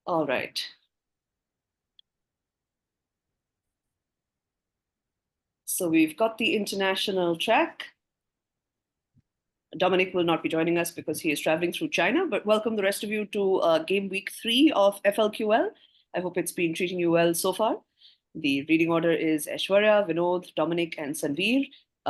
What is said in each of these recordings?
All right. So we've got the international track. Dominic will not be joining us because he is traveling through China, but welcome the rest of you to game week 3 of FLQL. I hope it's been treating you well so far. The reading order is Aishwarya, Vinod, Dominic, and Sanveer.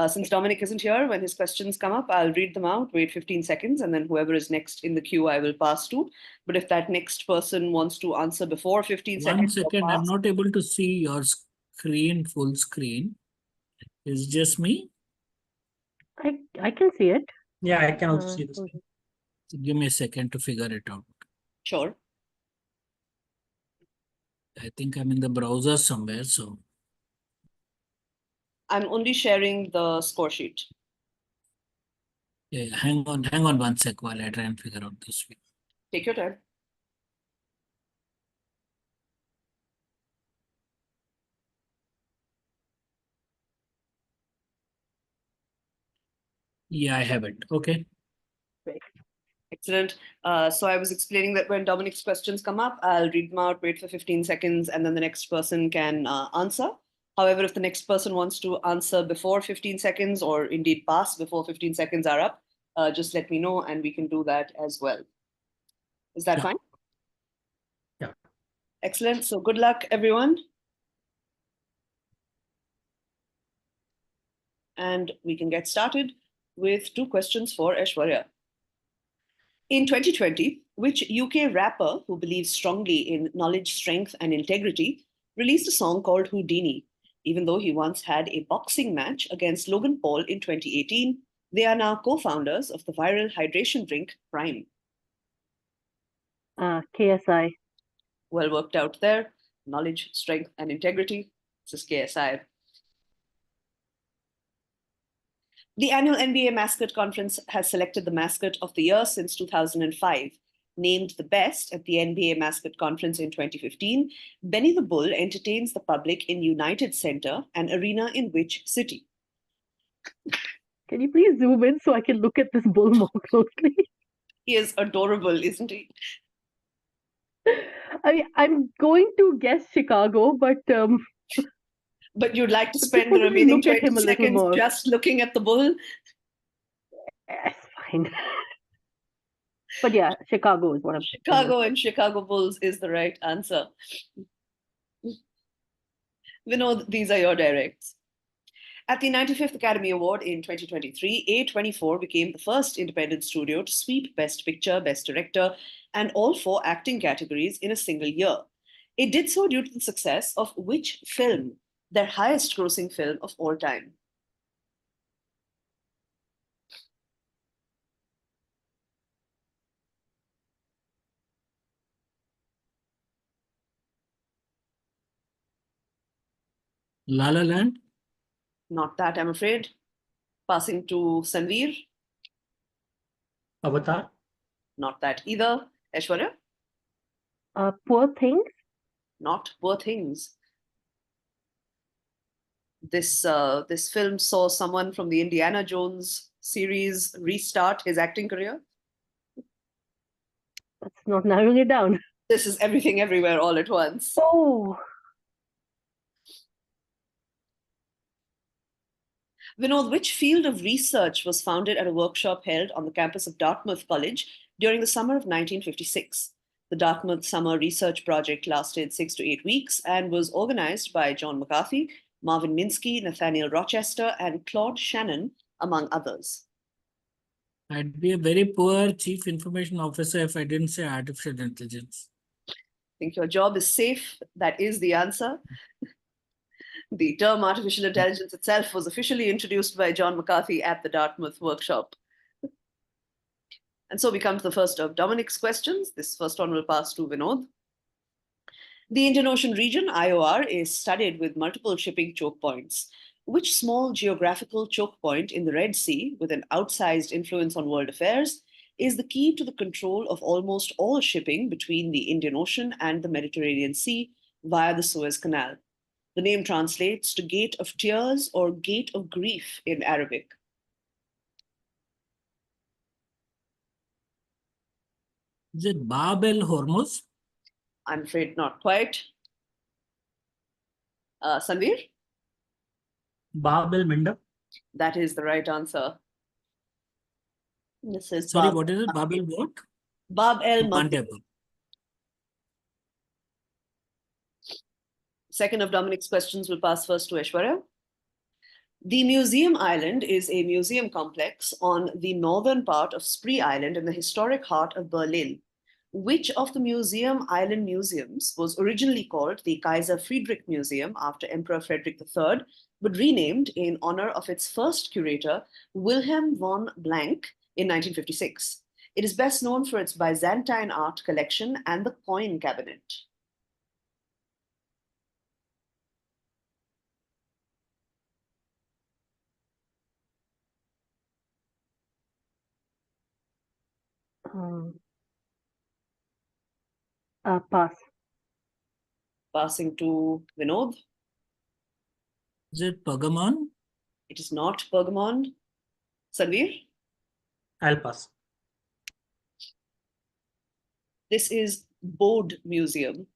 Since Dominic isn't here, when his questions come up, I'll read them out, wait 15 seconds, and then whoever is next in the queue, I will pass to. But if that next person wants to answer before 15 One seconds, second, I'm not able to see your screen, full screen. It's just me. I can see it. Yeah, I can also see this. So give me a second to figure it out. Sure. I think I'm in the browser somewhere, so. I'm only sharing the score sheet. Yeah, hang on 1 sec while I try and figure out this. Take your time. Yeah, I have it. Okay. Excellent. So I was explaining that when Dominic's questions come up, I'll read them out, wait for 15 seconds, and then the next person can answer. However, if the next person wants to answer before 15 seconds or indeed pass before 15 seconds are up, just let me know and we can do that as well. Is that fine? Yeah. Excellent. So good luck, everyone. And we can get started with 2 questions for Aishwarya. In 2020, which UK rapper who believes strongly in knowledge, strength, and integrity released a song called Houdini? Even though he once had a boxing match against Logan Paul in 2018, they are now co-founders of the viral hydration drink Prime. KSI. Well worked out there. Knowledge, strength, and integrity. This is KSI. The annual NBA Mascot Conference has selected the mascot of the year since 2005. Named the best at the NBA Mascot Conference in 2015, Benny the Bull entertains the public in United Center, an arena in which city? Can you please zoom in so I can look at this bull more closely? He is adorable, isn't he? I'm going to guess Chicago, but But you'd like to just spend the let me remaining look at 20 him a little seconds more. just looking at the bull? It's fine. But yeah, Chicago is what I'm thinking. Chicago and Chicago Bulls is the right answer. Vinod, these are your directs. At the 95th Academy Award in 2023, A24 became the first independent studio to sweep Best Picture, Best Director, and all 4 acting categories in a single year. It did so due to the success of which film, their highest grossing film of all time? La La Land? Not that, I'm afraid. Passing to Sanveer. Avatar? Not that either. Aishwarya? Poor Things? Not Poor Things. This film saw someone from the Indiana Jones series restart his acting career. That's not narrowing it down. This is Everything Everywhere All at Once. Oh, Vinod, which field of research was founded at a workshop held on the campus of Dartmouth College during the summer of 1956? The Dartmouth Summer Research Project lasted 6 to 8 weeks and was organized by John McCarthy, Marvin Minsky, Nathaniel Rochester, and Claude Shannon, among others. I'd be a very poor chief information officer if I didn't say artificial intelligence. I think your job is safe. That is the answer. The term artificial intelligence itself was officially introduced by John McCarthy at the Dartmouth workshop. And so we come to the first of Dominic's questions. This first one will pass to Vinod. The Indian Ocean region, IOR, is studded with multiple shipping choke points. Which small geographical choke point in the Red Sea, with an outsized influence on world affairs, is the key to the control of almost all shipping between the Indian Ocean and the Mediterranean Sea via the Suez Canal? The name translates to Gate of Tears or Gate of Grief in Arabic. Is it Bab el Hormuz? I'm afraid not quite. Sanveer? Bab el Minda. That is the right answer. This is Sorry, Bab, what is it? Babel what? Bab el Mandeb. Mandeb. Second of Dominic's questions will pass first to Aishwarya. The Museum Island is a museum complex on the northern part of Spree Island in the historic heart of Berlin. Which of the Museum Island museums was originally called the Kaiser Friedrich Museum after Emperor Frederick III, but renamed in honor of its first curator, Wilhelm von Blank, in 1956? It is best known for its Byzantine art collection and the coin cabinet. Pass. Passing to Vinod. Is it Pergamon? It is not Pergamon. Sanveer? I'll pass. This is Bode Museum.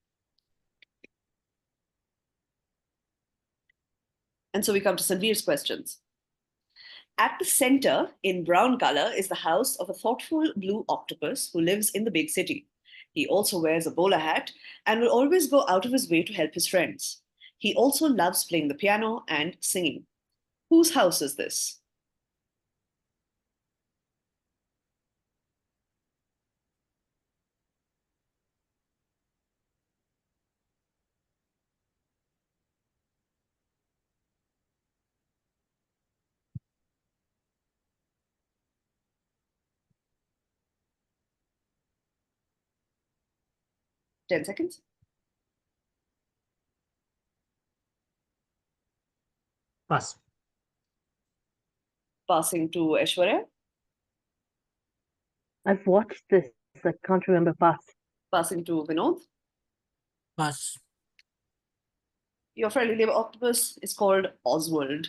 And so we come to Sanveer's questions. At the center, in brown color, is the house of a thoughtful blue octopus who lives in the big city. He also wears a bowler hat and will always go out of his way to help his friends. He also loves playing the piano and singing. Whose house is this? Ten seconds. Pass. Passing to Aishwarya. I've watched this. I can't remember. Pass. Passing to Vinod. Pass. Your friendly neighbor octopus is called Oswald.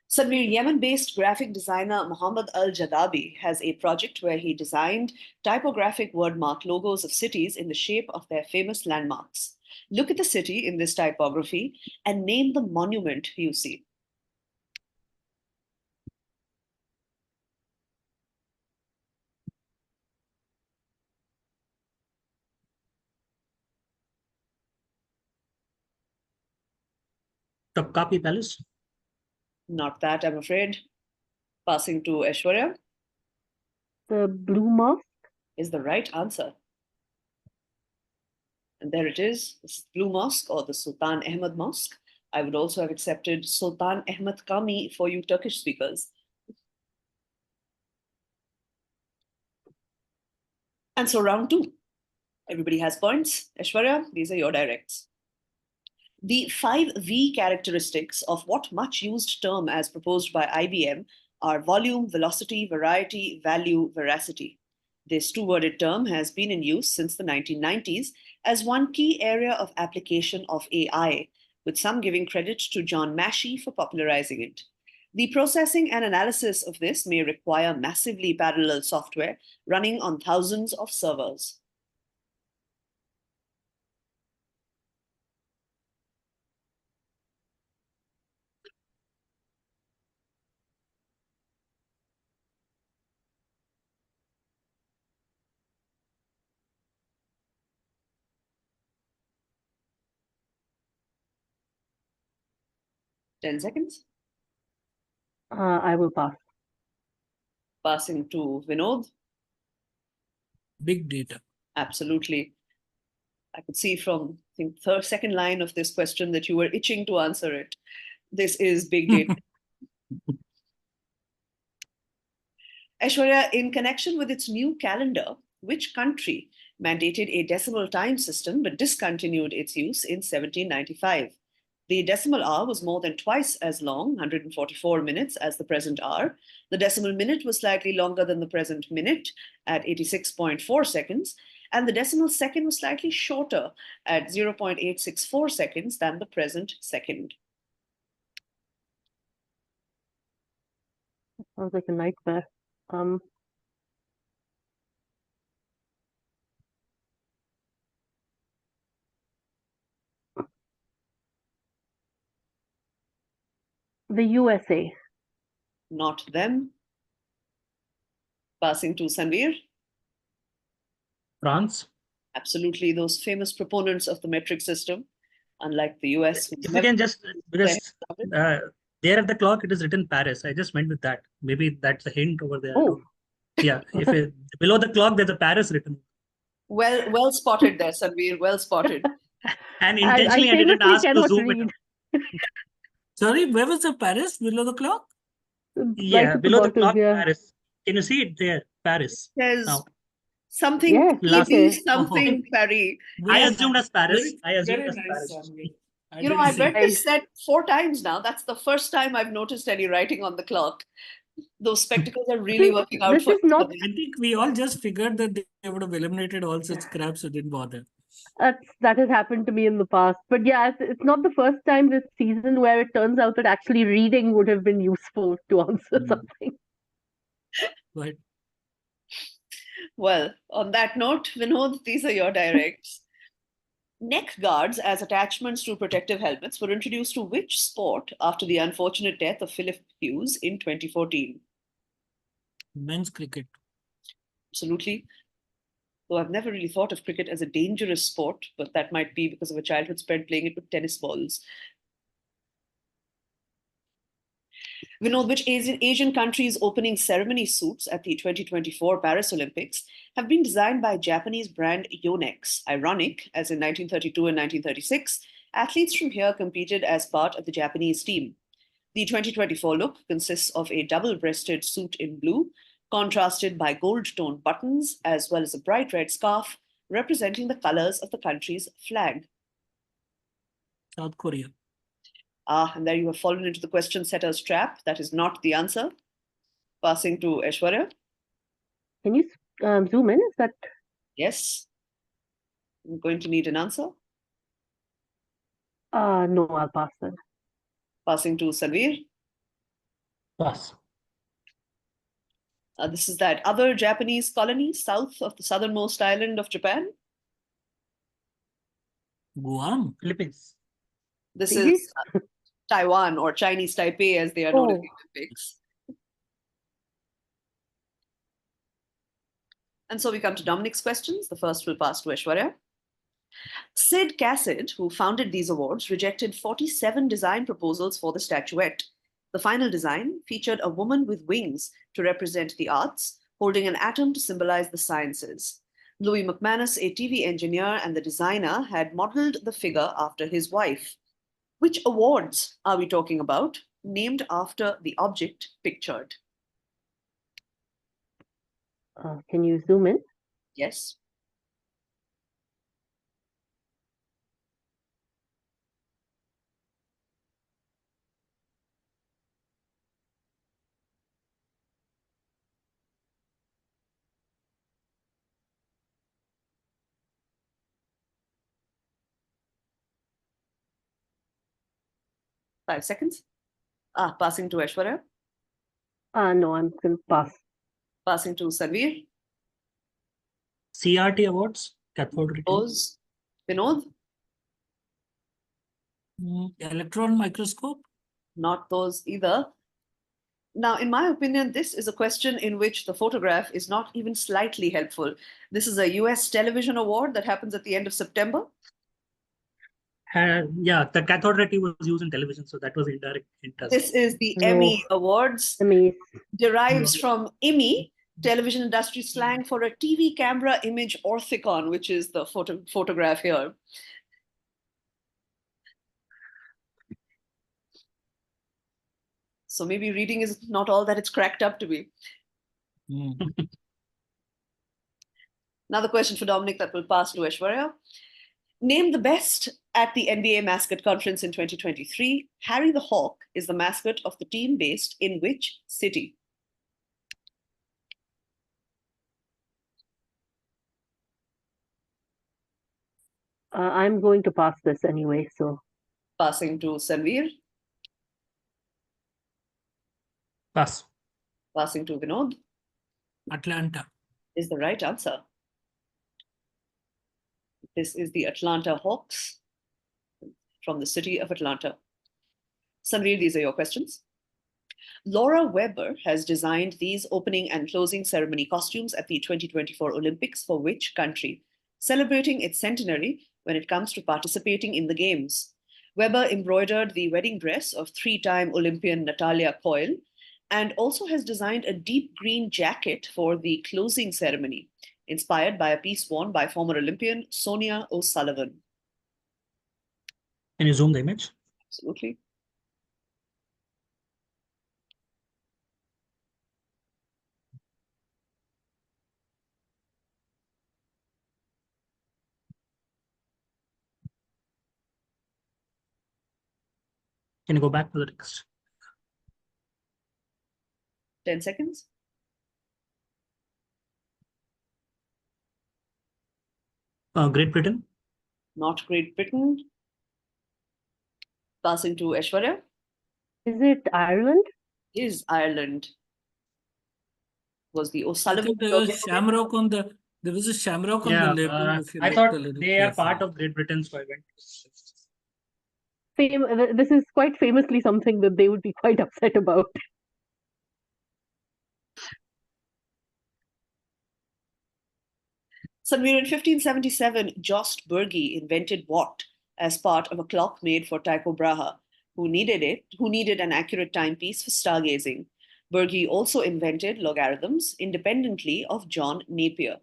Sanveer, Yemen-based graphic designer Mohammad Al-Jadabi has a project where he designed typographic wordmark logos of cities in the shape of their famous landmarks. Look at the city in this typography and name the monument you see. Topkapi Palace. Not that, I'm afraid. Passing to Aishwarya The Blue Mosque. is the right answer. And there it is. This is Blue Mosque or the Sultan Ahmed Mosque. I would also have accepted Sultan Ahmed Kami for you Turkish speakers. And so round two. Everybody has points. Aishwarya, these are your directs. The 5V characteristics of what much used term as proposed by IBM are volume, velocity, variety, value, veracity. This two-worded term has been in use since the 1990s as one key area of application of AI, with some giving credit to John Massey for popularizing it. The processing and analysis of this may require massively parallel software running on thousands of servers. Ten seconds. I will pass. Passing to Vinod. Big data. Absolutely. I could see from, I think, second line of this question that you were itching to answer it. This is big data. Aishwarya, in connection with its new calendar, which country mandated a decimal time system but discontinued its use in 1795? The decimal hour was more than twice as long, 144 minutes, as the present hour. The decimal minute was slightly longer than the present minute at 86.4 seconds, and the decimal second was slightly shorter at 0.864 seconds than the present second. Sounds like a nightmare. The USA. Not them. Passing to Sanveer. France. Absolutely, those famous proponents of the metric system, unlike the US. If you can just, because there at the clock, it is written Paris. I just went with that. Maybe that's a hint over there. Oh. Yeah, if it, below the clock, there's a Paris written. Well spotted there, Sanveer. Well spotted. And intentionally, I didn't famously ask to cannot zoom read. it. Sorry, where was the Paris below the clock? Right Yeah, at the below the bottom, clock, yeah. Paris. Can you see it there? Paris. There's Now, something Yes, last- Paris, okay. something Paris. I Very assumed nice. as Paris. Very- I assumed very as nice, Paris. Sanveer. I You know, didn't I've see read it. this set 4 times now. That's the first time I've noticed any writing on the clock. Those spectacles are really think working out this for is not- us. I think we all just figured that they would have eliminated all such scraps, so didn't bother. That has happened to me in the past. But yeah, it's not the first time this season where it turns out that actually reading would have been useful to answer Hmm. something. But Well, on that note, Vinod, these are your directs. Neck guards as attachments to protective helmets were introduced to which sport after the unfortunate death of Philip Hughes in 2014? men's cricket. Absolutely. Though I've never really thought of cricket as a dangerous sport, but that might be because of a childhood spent playing it with tennis balls. Vinod, which Asian countries' opening ceremony suits at the 2024 Paris Olympics have been designed by Japanese brand Yonex? Ironic, as in 1932 and 1936, athletes from here competed as part of the Japanese team. The 2024 look consists of a double-breasted suit in blue, contrasted by gold-toned buttons, as well as a bright red scarf representing the colors of the country's flag. South Korea. And there you have fallen into the question setter's trap. That is not the answer. Passing to Aishwarya. Can you zoom in? Is that? Yes. I'm going to need an answer. No, I'll pass then. Passing to Sanveer. Pass. This is that other Japanese colony south of the southernmost island of Japan. Guam. Philippines. This Fiji? is Taiwan, or Chinese Taipei as they are known at the Olympics. And so we come to Dominic's questions. The first will pass to Aishwarya. Sid Cassid, who founded these awards, rejected 47 design proposals for the statuette. The final design featured a woman with wings to represent the arts, holding an atom to symbolize the sciences. Louis McManus, a TV engineer and the designer, had modeled the figure after his wife. Which awards are we talking about, named after the object pictured? Can you zoom in? Yes. Five seconds. Passing to Aishwarya. No, I'm going to pass. Passing to Sanveer. CRT awards. Cathode ray tube. Those. Vinod. Electron microscope. Not those either. Now, in my opinion, this is a question in which the photograph is not even slightly helpful. This is a US television award that happens at the end of September. Yeah, the cathode ray tube was used in television, so that was indirect interest. This is the No. Emmy Awards. Emmy. Derives No. from IMI, television industry slang for a TV camera image orthicon, which is the photograph here. So maybe reading is not all that it's cracked up to be. Another question for Dominic that will pass to Aishwarya. Named the best at the NBA Mascot Conference in 2023, Harry the Hawk is the mascot of the team based in which city? I'm going to pass this anyway, so. Passing to Sanveer. Pass. Passing to Vinod. Atlanta. Is the right answer. This is the Atlanta Hawks from the city of Atlanta. Sanveer, these are your questions. Laura Weber has designed these opening and closing ceremony costumes at the 2024 Olympics for which country, celebrating its centenary when it comes to participating in the Games? Weber embroidered the wedding dress of three-time Olympian Natalia Coyle and also has designed a deep green jacket for the closing ceremony, inspired by a piece worn by former Olympian Sonia O'Sullivan. Can you zoom the image? Absolutely. Can you go back to the text? 10 seconds. Great Britain. Not Great Britain. Passing to Aishwarya. Is it Ireland? Is Ireland. Was the I O'Sullivan. think there was shamrock on the there was a shamrock on the Yeah, label. If you I looked thought a little they are part carefully. of Great Britain, so I went. This is quite famously something that they would be quite upset about. Sanveer, in 1577, Jost Bürgi invented what as part of a clock made for Tycho Brahe, who needed an accurate timepiece for stargazing. Bürgi also invented logarithms independently of John Napier.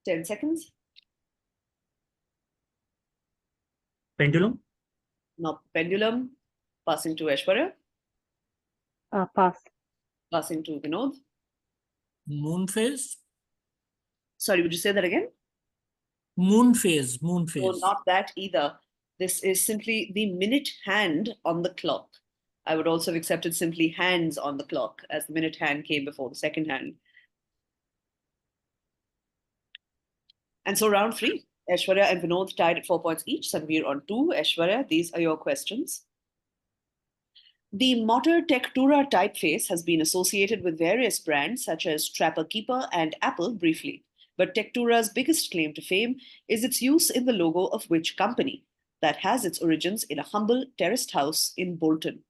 Ten seconds. Pendulum. Not pendulum. Passing to Aishwarya. Pass. Passing to Vinod. Moon phase? Sorry, would you say that again? Moon phase. Moon No, phase. not that either. This is simply the minute hand on the clock. I would also have accepted simply hands on the clock, as the minute hand came before the second hand. And so round three, Aishwarya and Vinod tied at 4 points each. Sanveer on 2. Aishwarya, these are your questions. The Motter Tektura typeface has been associated with various brands such as Trapper Keeper and Apple briefly. But Tektura's biggest claim to fame is its use in the logo of which company that has its origins in a humble terraced house in Bolton?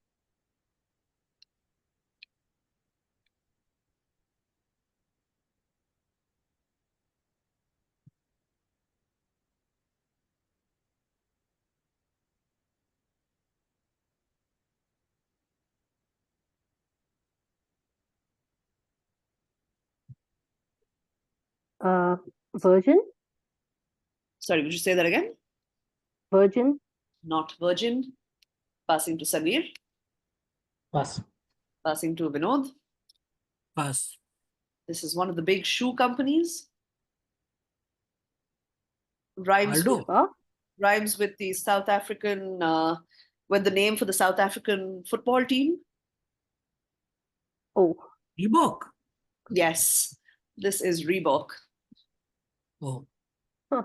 Virgin? Sorry, would you say that again? Virgin? Not Virgin. Passing to Sanveer. Pass. Passing to Vinod. Pass. This is one of the big shoe companies. Rhymes Aldo. with, Huh? rhymes with the South African, with the name for the South African football team. Oh, Reebok. Yes, this is Reebok. Oh. Huh.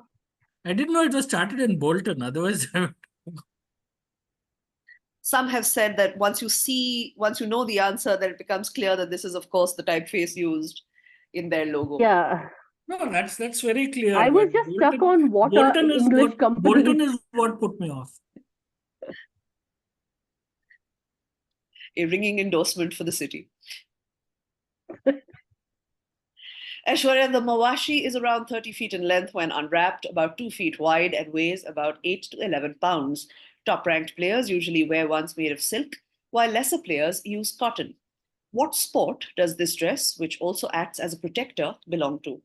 I didn't know it was started in Bolton. Otherwise, Some have said that once you know the answer, then it becomes clear that this is, of course, the typeface used in their logo. yeah. no, that's very clear. I was but just stuck on what Bolton are is English what companies. Bolton is what put me off. A ringing endorsement for the city. Aishwarya, the Mawashi is around 30 feet in length when unwrapped, about 2 feet wide, and weighs about 8 to 11 pounds. Top-ranked players usually wear ones made of silk, while lesser players use cotton. What sport does this dress, which also acts as a protector, belong to?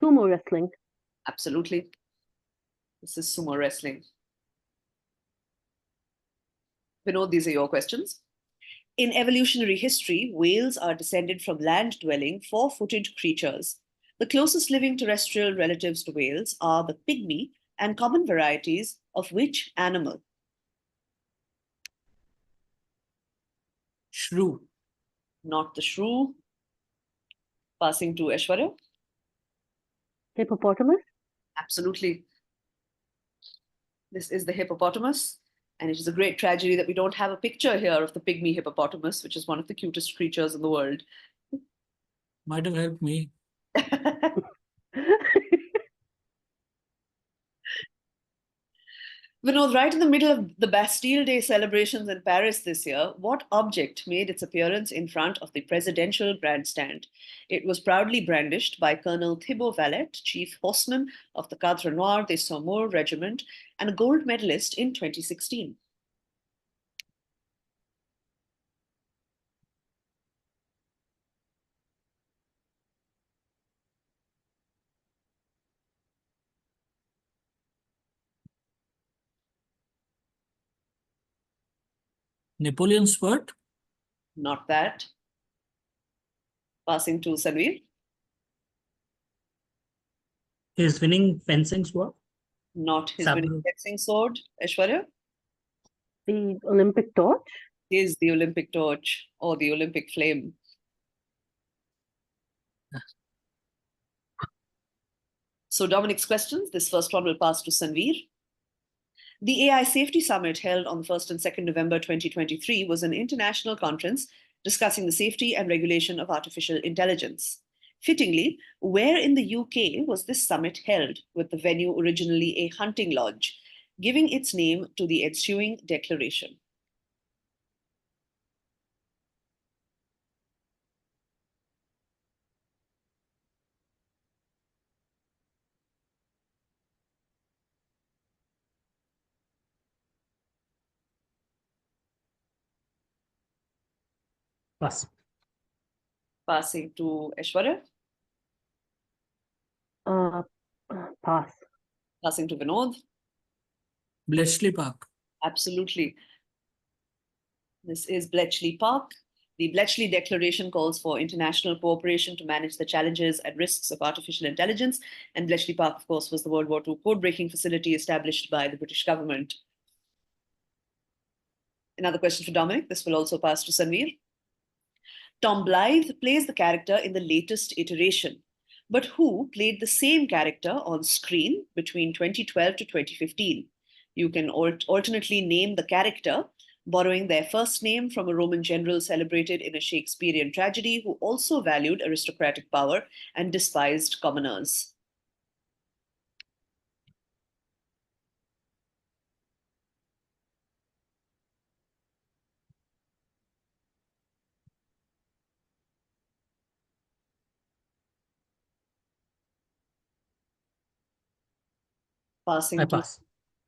Sumo wrestling. Absolutely. This is sumo wrestling. Vinod, these are your questions. In evolutionary history, whales are descended from land-dwelling, four-footed creatures. The closest living terrestrial relatives to whales are the pygmy and common varieties of which animal? Shrew. Not the shrew. Passing to Aishwarya. Hippopotamus? Absolutely. This is the hippopotamus. And it is a great tragedy that we don't have a picture here of the pygmy hippopotamus, which is one of the cutest creatures in the world. Might have helped me. Vinod, right in the middle of the Bastille Day celebrations in Paris this year, what object made its appearance in front of the presidential grandstand? It was proudly brandished by Colonel Thibaut Valette, chief horseman of the Cadre Noir des Saumur Regiment, and a gold medalist in 2016. Napoleon Sword? Not that. Passing to Sanveer. His winning fencing sword. Not his Sabre. winning fencing sword. Aishwarya. The Olympic torch? Is the Olympic torch or the Olympic flame. So Dominic's questions, this first one will pass to Sanveer. The AI Safety Summit held on the 1st and 2nd November 2023 was an international conference discussing the safety and regulation of artificial intelligence. Fittingly, where in the UK was this summit held, with the venue originally a hunting lodge, giving its name to the ensuing declaration? Pass. Passing to Aishwarya. Pass. Passing to Vinod. Bletchley Park. Absolutely. This is Bletchley Park. The Bletchley Declaration calls for international cooperation to manage the challenges and risks of artificial intelligence. And Bletchley Park, of course, was the World War II code-breaking facility established by the British government. Another question for Dominic. This will also pass to Sanveer. Tom Blythe plays the character in the latest iteration. But who played the same character on screen between 2012 to 2015? You can alternately name the character, borrowing their first name from a Roman general celebrated in a Shakespearean tragedy who also valued aristocratic power and despised commoners. Passing I to pass.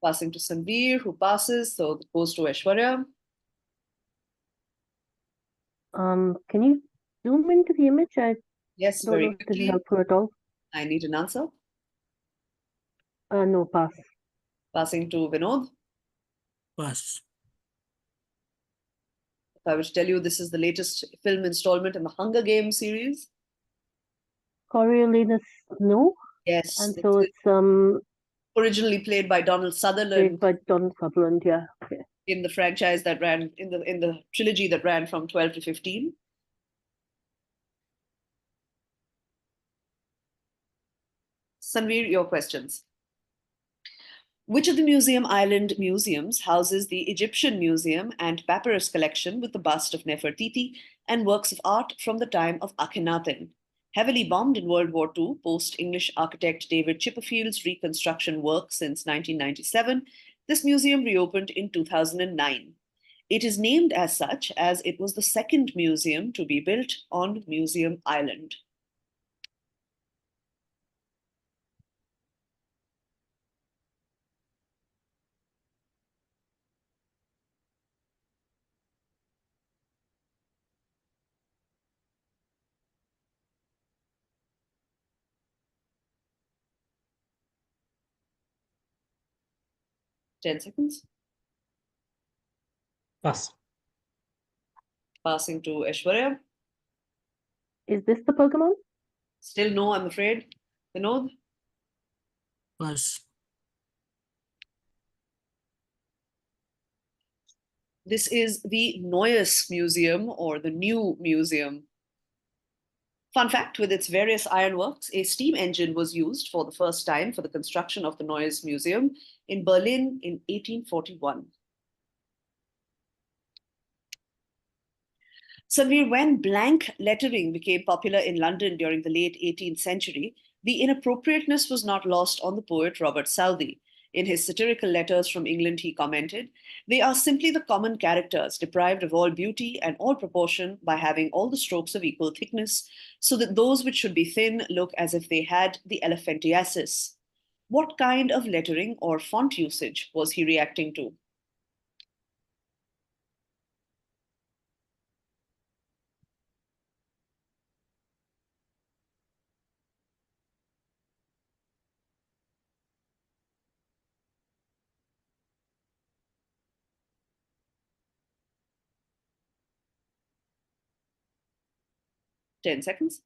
Sanveer, who passes, so it goes to Aishwarya. Can you zoom into the image? I Yes, don't very know if this is quickly. helpful at all. I need an answer. No, pass. Passing to Vinod. Pass. If I were to tell you this is the latest film installment in the Hunger Games series. Coriolanus, no. Yes, And this so is it's originally played by Donald Sutherland played by Donald Sutherland, yeah. Okay. in the franchise that ran in the trilogy that ran from 12 to 15. Sanveer, your questions. Which of the Museum Island museums houses the Egyptian Museum and Papyrus collection with the bust of Nefertiti and works of art from the time of Akhenaten? Heavily bombed in World War II, post-English architect David Chipperfield's reconstruction work since 1997, this museum reopened in 2009. It is named as such as it was the second museum to be built on Museum Island. Ten seconds. Pass. Passing to Aishwarya. Is this the Pokemon? Still no, I'm afraid. Vinod. Pass. This is the Neues Museum or the New Museum. Fun fact, with its various ironworks, a steam engine was used for the first time for the construction of the Neues Museum in Berlin in 1841. Sanveer, when blank lettering became popular in London during the late 18th century, the inappropriateness was not lost on the poet Robert Southey. In his satirical letters from England, he commented, "They are simply the common characters, deprived of all beauty and all proportion by having all the strokes of equal thickness, so that those which should be thin look as if they had the elephantiasis." What kind of lettering or font usage was he reacting to? Ten seconds.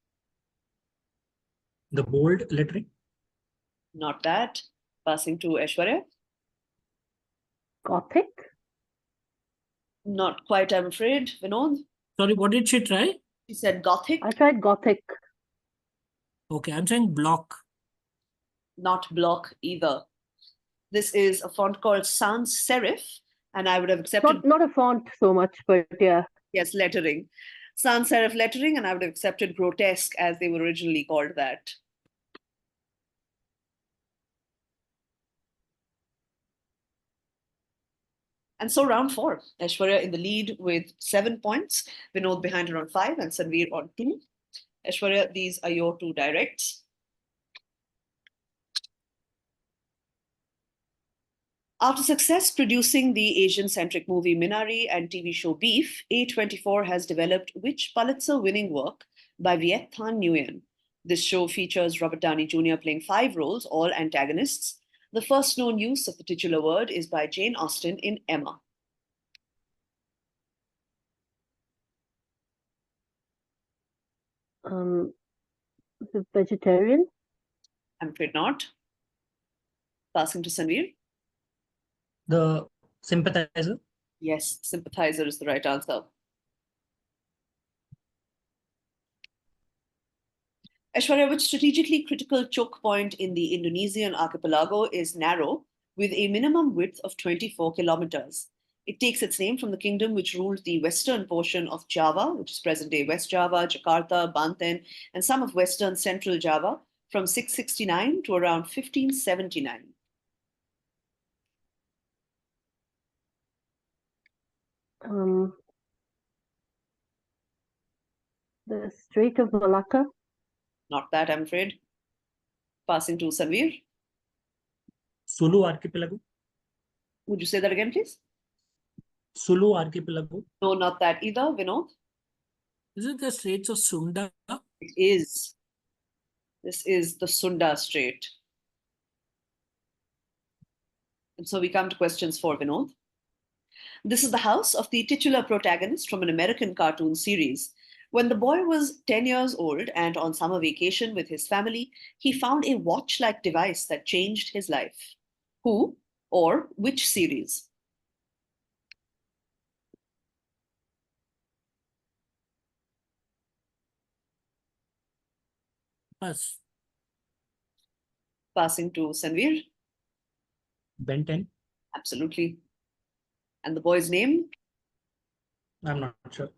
The bold lettering. Not that. Passing to Aishwarya. Gothic? Not quite, I'm afraid. Vinod? Sorry, what did she try? She said Gothic, I tried Gothic. Okay, I'm saying block. not block either. This is a font called sans serif, and I would have accepted, Not a font so much, but yeah. yes, lettering. Sans serif lettering, and I would have accepted grotesque as they were originally called that. And so round 4, Aishwarya in the lead with 7 points, Vinod behind her on 5, and Sanveer on 2. Aishwarya, these are your 2 directs. After success producing the Asian-centric movie Minari and TV show Beef, A24 has developed which Pulitzer-winning work by Viet Thanh Nguyen? This show features Robert Downey Jr. playing 5 roles, all antagonists. The first known use of the titular word is by Jane Austen in Emma. The vegetarian? I'm afraid not. Passing to Sanveer. The sympathizer. Yes, sympathizer is the right answer. Aishwarya, which strategically critical choke point in the Indonesian archipelago is narrow with a minimum width of 24 kilometers? It takes its name from the kingdom which ruled the western portion of Java, which is present-day West Java, Jakarta, Banten, and some of western central Java from 669 to around 1579. The Strait of Malacca? Not that, I'm afraid. Passing to Sanveer. Sulu Archipelago. Would you say that again, please? Sulu Archipelago. No, not that either. Vinod? Is it the Straits of Sunda? It is. This is the Sunda Strait. And so we come to questions for Vinod. This is the house of the titular protagonist from an American cartoon series. When the boy was 10 years old and on summer vacation with his family, he found a watch-like device that changed his life. Who or which series? Pass. Passing to Sanveer. Ben 10. Absolutely. And the boy's name? I'm not sure.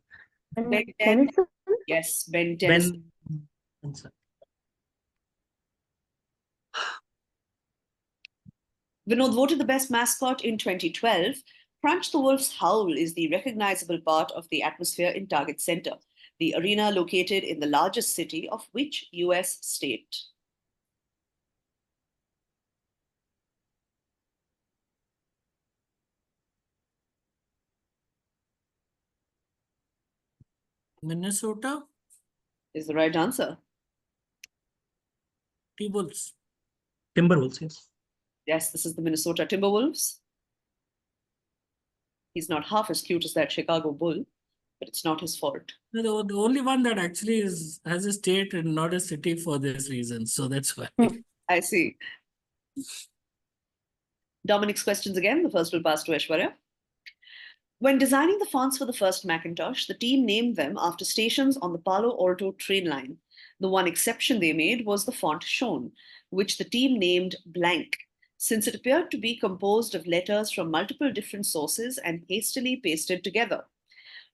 Ben 10. Tennyson? Yes, Ben Tennyson. Ben. Vinod voted the best mascot in 2012. Crunch the Wolf's howl is the recognizable part of the atmosphere in Target Center, the arena located in the largest city of which US state? Minnesota? Is the right answer. T-Wolves. Timberwolves, yes. Yes, this is the Minnesota Timberwolves. He's not half as cute as that Chicago Bull, but it's not his fault. No, the only one that actually has a state and not a city for this reason. So that's why. I see. Dominic's questions again. The first will pass to Aishwarya. When designing the fonts for the first Macintosh, the team named them after stations on the Palo Alto train line. The one exception they made was the font shown, which the team named blank, since it appeared to be composed of letters from multiple different sources and hastily pasted together.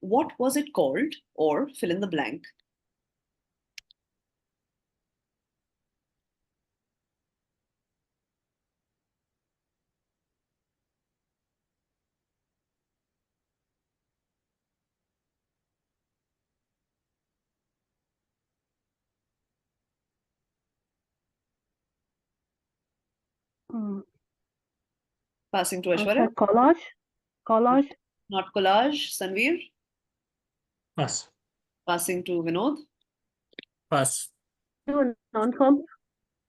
What was it called, or fill in the blank? Hmm. Passing to I'll say Aishwarya. collage. Collage. Not collage. Sanveer. Pass. Passing to Vinod. Pass. Do a non-com.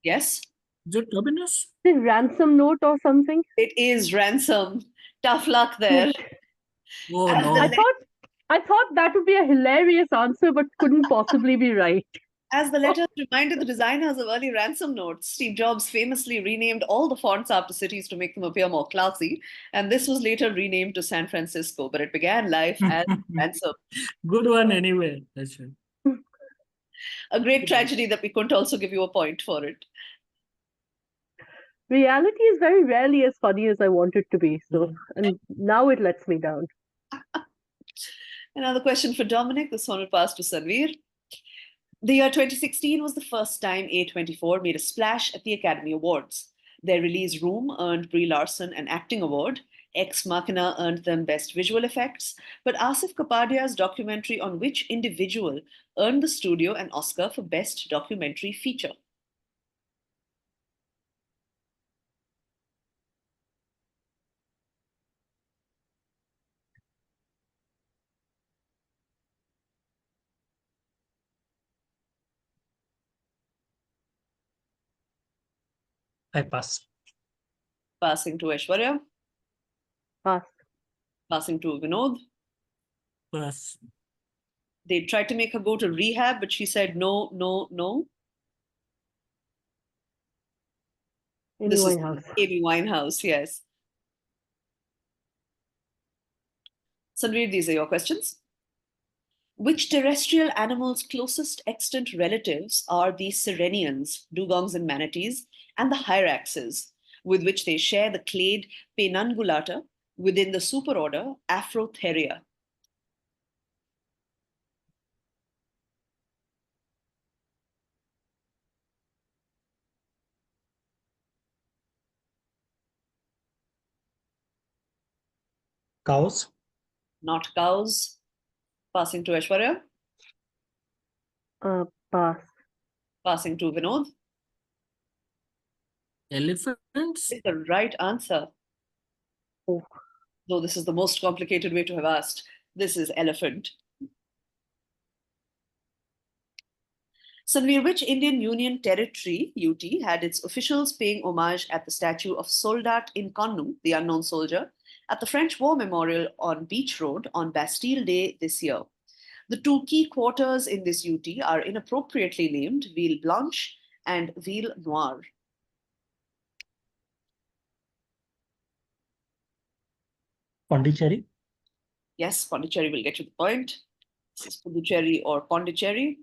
Yes. Is it Turbinus? Say ransom note or something. It is ransom. Tough luck there. Oh As no. the I thought that would be a hilarious answer, but couldn't possibly be right. As the letters reminded the designers of early ransom notes, Steve Jobs famously renamed all the fonts after cities to make them appear more classy, and this was later renamed to San Francisco, but it began life as ransom. Good one anyway. That's it. A great tragedy that we couldn't also give you a point for it. Reality is very rarely as funny as I want it to be. So, and now it lets me down. Another question for Dominic. This one will pass to Sanveer. The year 2016 was the first time A24 made a splash at the Academy Awards. Their release Room earned Brie Larson an acting award. Ex Machina earned them Best Visual Effects. But Asif Kapadia's documentary on which individual earned the studio an Oscar for Best Documentary Feature? I pass. Passing to Aishwarya. Pass. Passing to Vinod. Pass. They tried to make her go to rehab, but she said no, no, no. Amy This is Winehouse. Amy Winehouse, yes. Sanveer, these are your questions. Which terrestrial animals' closest extant relatives are the sirenians, dugongs and manatees, and the hyraxes, with which they share the clade Penangulata within the superorder Afrotheria? Cows. Not cows. Passing to Aishwarya. Pass. Passing to Vinod. Elephants? Is the right answer. Oh. Though this is the most complicated way to have asked. This is elephant. Sanveer, which Indian Union territory, UT, had its officials paying homage at the statue of Soldat Inconnu, the unknown soldier, at the French War Memorial on Beach Road on Bastille Day this year? The two key quarters in this UT are inappropriately named Ville Blanche and Ville Noire. Pondicherry. Yes, Pondicherry will get you the point. This is Puducherry or Pondicherry.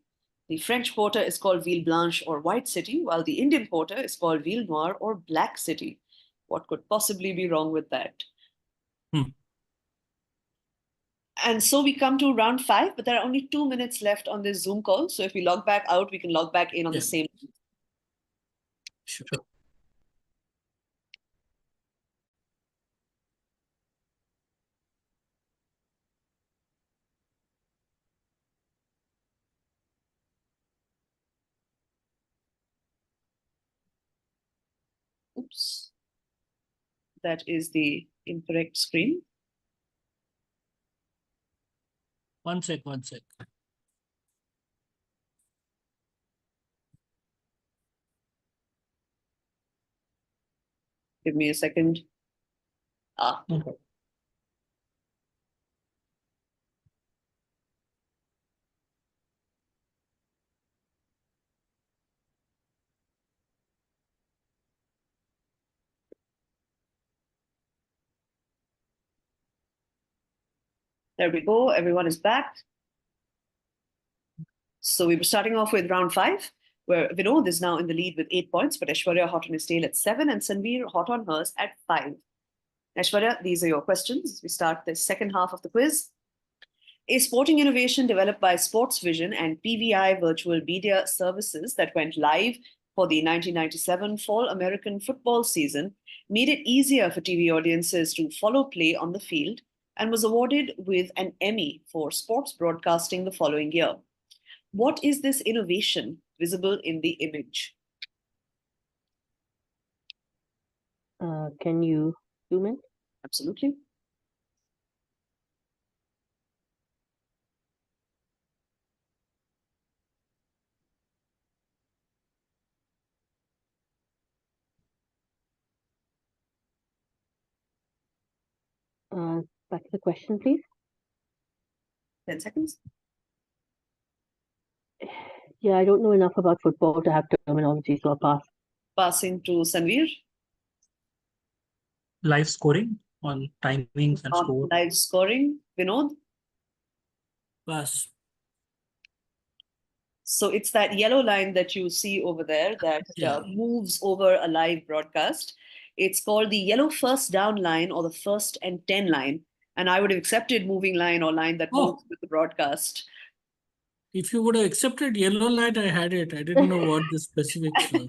The French quarter is called Ville Blanche or White City, while the Indian quarter is called Ville Noire or Black City. What could possibly be wrong with that? And so we come to round 5, but there are only 2 minutes left on this Zoom call. So if we log back out, we can log back in on the same. Sure. Oops. That is the incorrect screen. One sec. Give me a second. Okay. There we go. Everyone is back. So we were starting off with round 5, where Vinod is now in the lead with 8 points, but Aishwarya hot on his tail at 7 and Sanveer hot on hers at 5. Aishwarya, these are your questions. We start the second half of the quiz. A sporting innovation developed by Sports Vision and PVI Virtual Media Services that went live for the 1997 fall American football season made it easier for TV audiences to follow play on the field and was awarded with an Emmy for sports broadcasting the following year. What is this innovation visible in the image? Can you zoom in? Absolutely. Back to the question, please. 10 seconds. Yeah, I don't know enough about football to have terminology, so I'll pass. Passing to Sanveer. Live scoring on timings and On score. live scoring. Vinod. Pass. So it's that yellow line that you see over there that moves over a live broadcast. It's called the yellow first down line or the first and 10 line. And I would have accepted moving line or line that moves with the broadcast. If you would have accepted yellow light, I had it. I didn't know what the specifics were.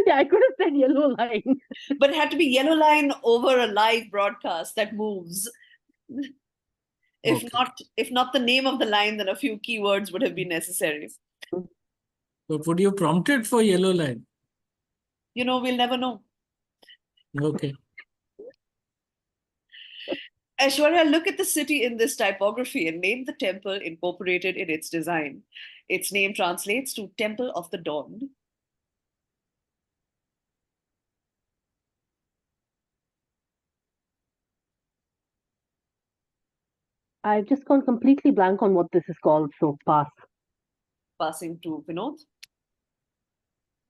Yeah, I could have said yellow line. But it had to be yellow line over a live broadcast that moves. If not the name of the line, then a few keywords would have been necessary. But would you prompt it for yellow line? We'll never know. Okay. Aishwarya, look at the city in this typography and name the temple incorporated in its design. Its name translates to Temple of the Dawn. I've just gone completely blank on what this is called, so pass. Passing to Vinod.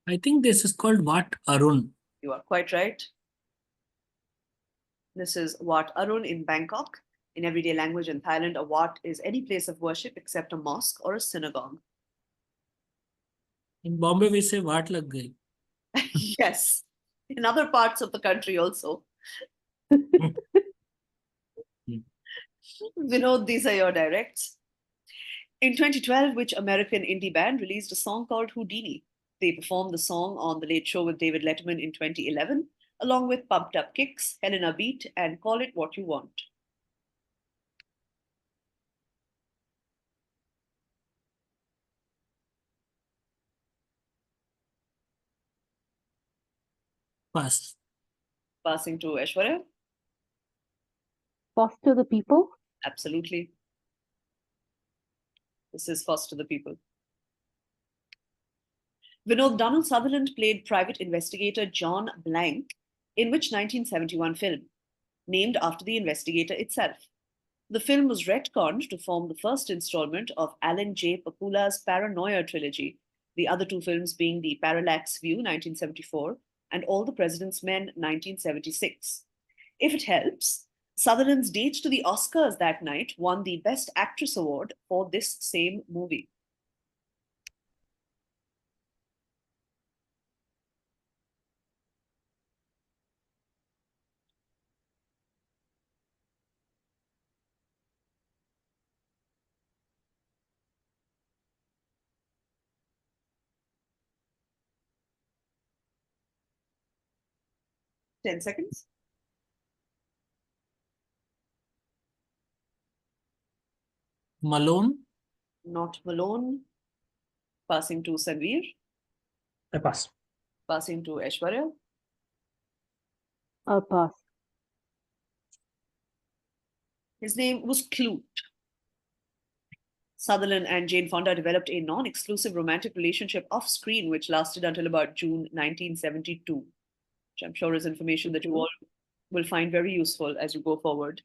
I think this is called Wat Arun. You are quite right. This is Wat Arun in Bangkok. In everyday language in Thailand, a wat is any place of worship except a mosque or a synagogue. In Bombay, we say Wat Lag Gayi. Yes. In other parts of the country also. Vinod, these are your directs. In 2012, which American indie band released a song called Houdini? They performed the song on The Late Show with David Letterman in 2011, along with Pumped Up Kicks, Helena Beat, and Call It What You Want. Pass. Passing to Aishwarya. Foster the people. Absolutely. This is Foster the People. Vinod, Donald Sutherland played private investigator John Blank in which 1971 film? Named after the investigator itself. The film was retconned to form the first installment of Alan J. Pakula's Paranoia trilogy, the other two films being The Parallax View, 1974, and All the President's Men, 1976. If it helps, Sutherland's date to the Oscars that night won the Best Actress Award for this same movie. Ten seconds. Malone. Not Malone. Passing to Sanveer. I pass. Passing to Aishwarya. I'll pass. His name was Clute. Sutherland and Jane Fonda developed a non-exclusive romantic relationship off-screen, which lasted until about June 1972, which I'm sure is information that you all will find very useful as you go forward.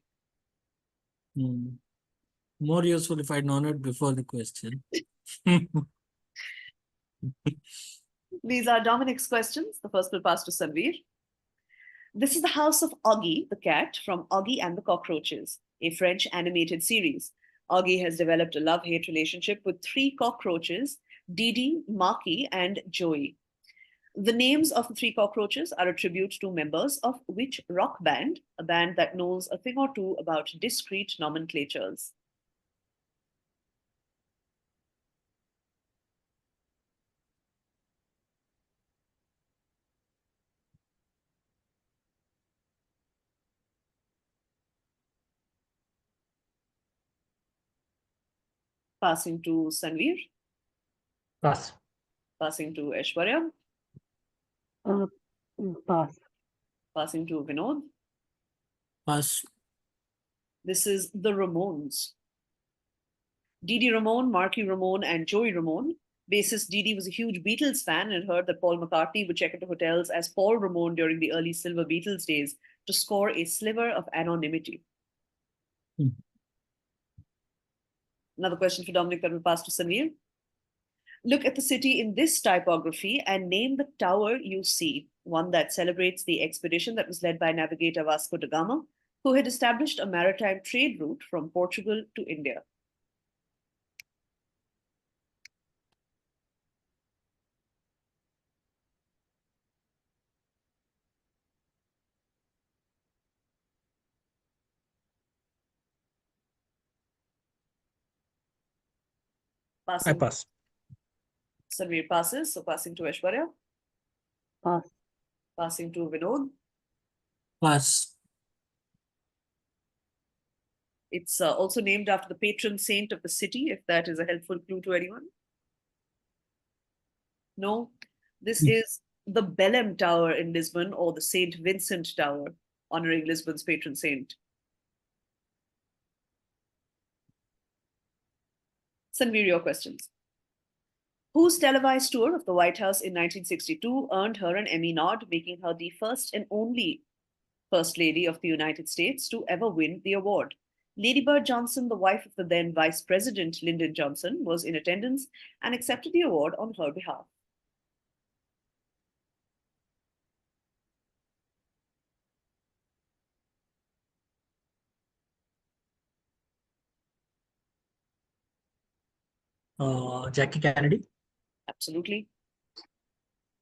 More useful if I'd known it before the question. These are Dominic's questions. The first will pass to Sanveer. This is the house of Augie, the cat, from Augie and the Cockroaches, a French animated series. Augie has developed a love-hate relationship with 3 cockroaches, Didi, Marky, and Joey. The names of the 3 cockroaches are a tribute to members of which rock band, a band that knows a thing or two about discrete nomenclatures. Passing to Sanveer. Pass. Passing to Aishwarya. Pass. Passing to Vinod. Pass. This is the Ramones. Didi Ramone, Marky Ramone, and Joey Ramone. Bassist Didi was a huge Beatles fan and heard that Paul McCartney would check into hotels as Paul Ramone during the early Silver Beatles days to score a sliver of anonymity. Another question for Dominic that will pass to Sanveer. Look at the city in this typography and name the tower you see, one that celebrates the expedition that was led by navigator Vasco da Gama, who had established a maritime trade route from Portugal to India. I pass. Sanveer passes, so passing to Aishwarya. Pass. Passing to Vinod. Pass. It's also named after the patron saint of the city, if that is a helpful clue to anyone. No, this is the Belém Tower in Lisbon, or the St. Vincent Tower, honoring Lisbon's patron saint. Sanveer, your questions. Whose televised tour of the White House in 1962 earned her an Emmy nod, making her the first and only First Lady of the United States to ever win the award? Lady Bird Johnson, the wife of the then Vice President Lyndon Johnson, was in attendance and accepted the award on her behalf. Jackie Kennedy. Absolutely.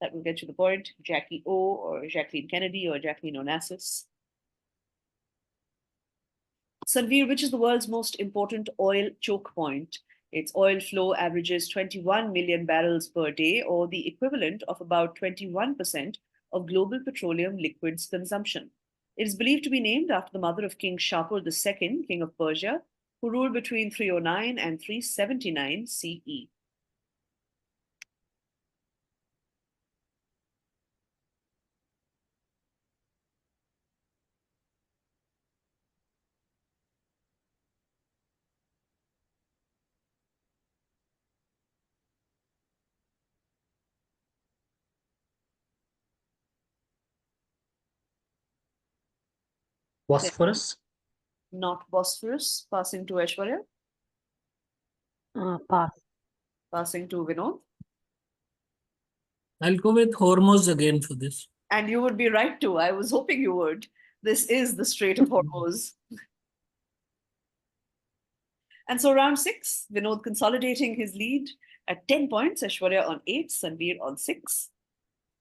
That will get you the point. Jackie O, or Jacqueline Kennedy, or Jacqueline Onassis. Sanveer, which is the world's most important oil choke point? Its oil flow averages 21 million barrels per day, or the equivalent of about 21% of global petroleum liquids consumption. It is believed to be named after the mother of King Shapur II, king of Persia, who ruled between 309 and 379 CE. Bosphorus. Not Bosphorus. Passing to Aishwarya. Pass. Passing to Vinod. I'll go with Hormuz again for this. And you would be right too. I was hoping you would. This is the Strait of Hormuz. And so round 6, Vinod consolidating his lead at 10 points, Aishwarya on 8, Sanveer on 6.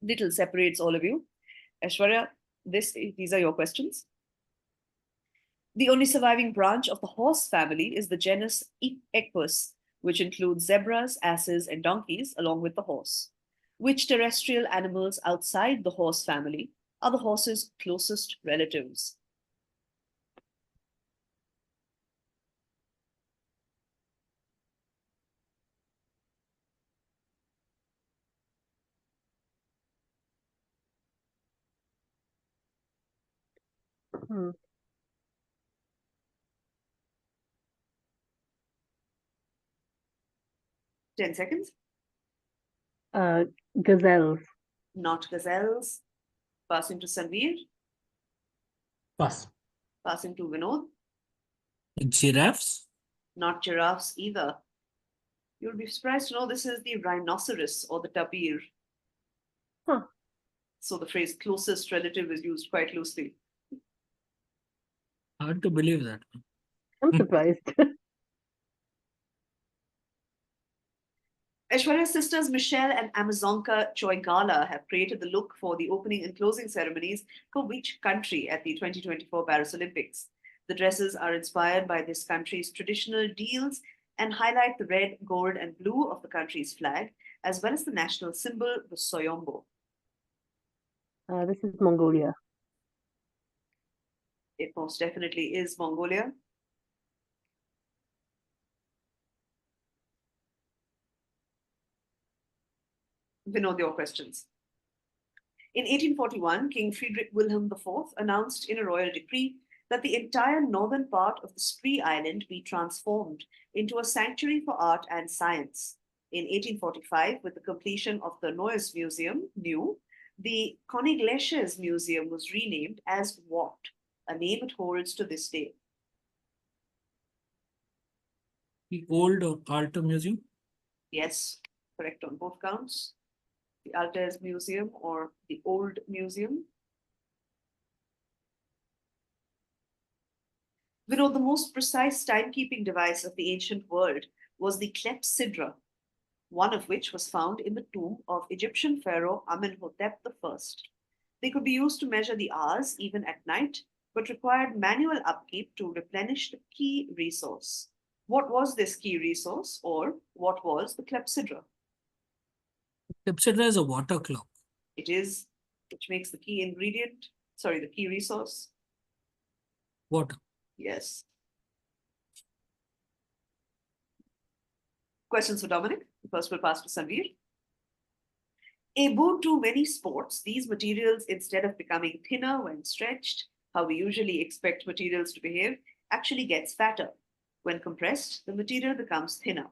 Little separates all of you. Aishwarya, these are your questions. The only surviving branch of the horse family is the genus Equus, which includes zebras, asses, and donkeys, along with the horse. Which terrestrial animals outside the horse family are the horse's closest relatives? Hmm. 10 seconds. Gazelles. Not gazelles. Passing to Sanveer. Pass. Passing to Vinod. Giraffes? Not giraffes either. You'll be surprised to know this is the rhinoceros, or the tapir. Huh. So the phrase closest relative is used quite loosely. Hard to believe that. I'm surprised. Aishwarya's sisters Michelle and Amazonka Choigala have created the look for the opening and closing ceremonies for which country at the 2024 Paris Olympics? The dresses are inspired by this country's traditional deals and highlight the red, gold, and blue of the country's flag, as well as the national symbol, the soyombo. This is Mongolia. It most definitely is Mongolia. Vinod, your questions. In 1841, King Friedrich Wilhelm IV announced in a royal decree that the entire northern part of the Spree Island be transformed into a sanctuary for art and science. In 1845, with the completion of the Neues Museum, the Koninklijke Museum was renamed as what? A name it holds to this day. The old Art Museum? Yes, correct on both counts. The Alters Museum or the Old Museum. Vinod, the most precise timekeeping device of the ancient world was the clepsydra, one of which was found in the tomb of Egyptian pharaoh Amenhotep I. They could be used to measure the hours even at night, but required manual upkeep to replenish the key resource. What was this key resource, or what was the clepsydra? Clepsydra is a water clock. It is, which makes the key ingredient, sorry, the key resource. Water. Yes. Questions for Dominic? First, we'll pass to Sanveer. A boon to many sports, these materials, instead of becoming thinner when stretched, how we usually expect materials to behave, actually gets fatter. When compressed, the material becomes thinner.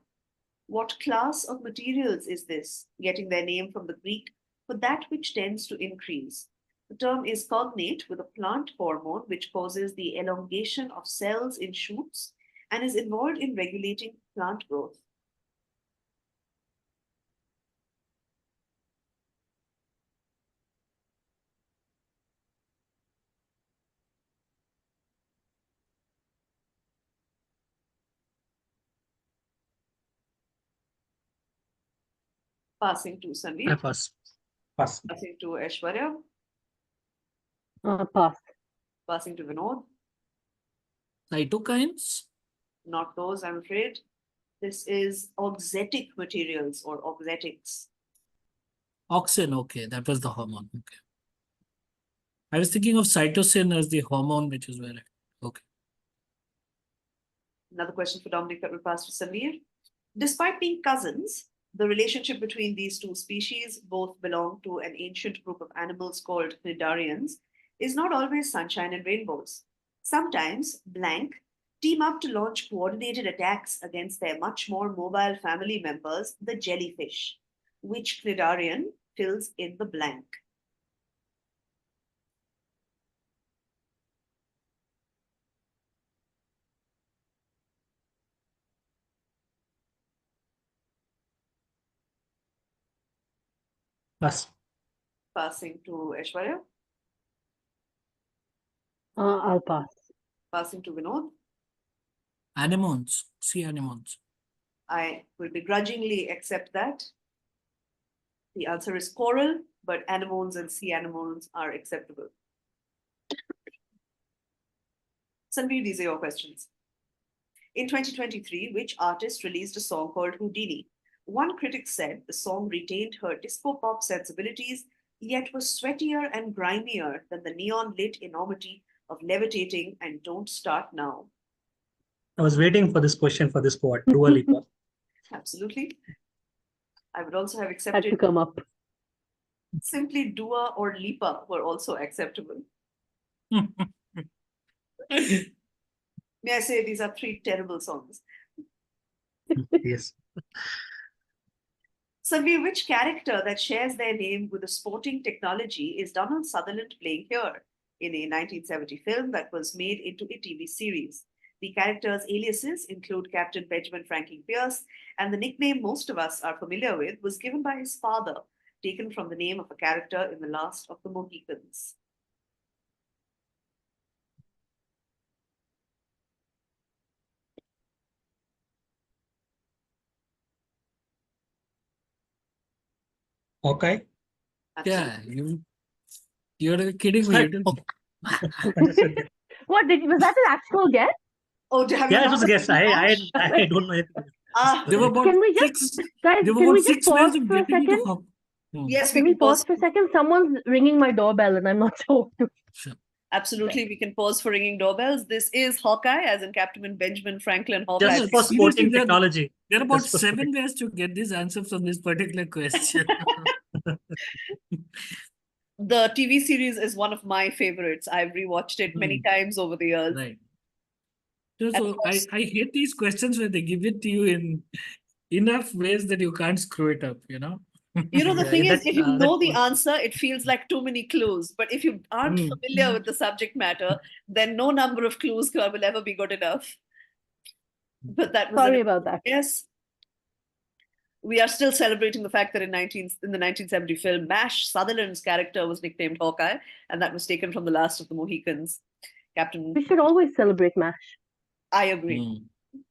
What class of materials is this, getting their name from the Greek for that which tends to increase? The term is cognate with a plant hormone which causes the elongation of cells in shoots and is involved in regulating plant growth. Passing to I Sanveer. pass. Pass. Passing to Aishwarya. Pass. Passing to Vinod. Cytokines? Not those, I'm afraid. This is auxetic materials or auxetics. Auxin, okay, that was the hormone. Okay. I was thinking of cytosine as the hormone, which is where okay. Another question for Dominic that will pass to Sanveer. Despite being cousins, the relationship between these two species, both belong to an ancient group of animals called cnidarians, is not always sunshine and rainbows. Sometimes blank team up to launch coordinated attacks against their much more mobile family members, the jellyfish. Which cnidarian fills in the blank? Pass. Passing to Aishwarya. I'll pass. Passing to Vinod. Anemones, sea anemones. I will begrudgingly accept that. The answer is coral, but anemones and sea anemones are acceptable. Sanveer, these are your questions. In 2023, which artist released a song called Houdini? One critic said the song retained her disco pop sensibilities, yet was sweatier and grimier than the neon lit enormity of Levitating and Don't Start Now. I was waiting for this question for this poet, Dua Lipa. Absolutely. I would also have Had to accepted come up. simply Dua or Lipa were also acceptable. May I say these are three terrible songs? Yes. Sanveer, which character that shares their name with a sporting technology is Donald Sutherland playing here in a 1970 film that was made into a TV series? The character's aliases include Captain Benjamin Franklin Pierce, and the nickname most of us are familiar with was given by his father taken from the name of a character in The Last of the Mohicans? Hawkeye. Yeah, Absolutely. you're kidding me. You didn't. Understood. What was that an actual guess? Oh, have you Yeah, it not was a guess. seen I Ash? don't know anything. Ah, There were about Can we just, six. guys, There were can we about just 6 ways pause of for a getting into second? Hawk. yes, we Can we can pause pause. for a second? Someone's ringing my doorbell and I'm not sure. Sure. Absolutely, we can pause for ringing doorbells. This is Hawkeye, as in Captain Benjamin Franklin Hawkeye. Just for Seriously, sporting there technology. are about Just for 7 ways to get this answer from this particular question. The TV series is one of my favorites. I've rewatched it many times over the years. Right. So, And of course, I hate these questions where they give it to you in enough ways that you can't screw it up, you know? you know, the Yeah, thing is, that if you that know the answer, it feels like too many clues. But if you aren't Mm. familiar with the subject matter, then no number of clues will ever be good enough. But that was Sorry about that. Yes. We are still celebrating the fact that in the 1970 film MASH, Sutherland's character was nicknamed Hawkeye, and that was taken from The Last of the Mohicans. Captain, We should always celebrate MASH. I agree. Mm.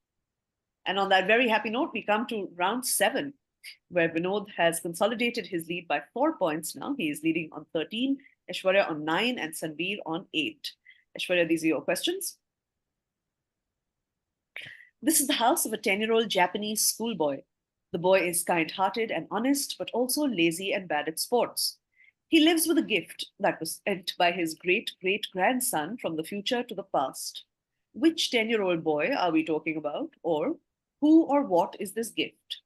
And on that very happy note, we come to round 7, where Vinod has consolidated his lead by 4 points now. He is leading on 13, Aishwarya on 9, and Sanveer on 8. Aishwarya, these are your questions. This is the house of a 10-year-old Japanese schoolboy. The boy is kind-hearted and honest, but also lazy and bad at sports. He lives with a gift that was sent by his great-great-grandson from the future to the past. Which 10-year-old boy are we talking about? Or who or what is this gift?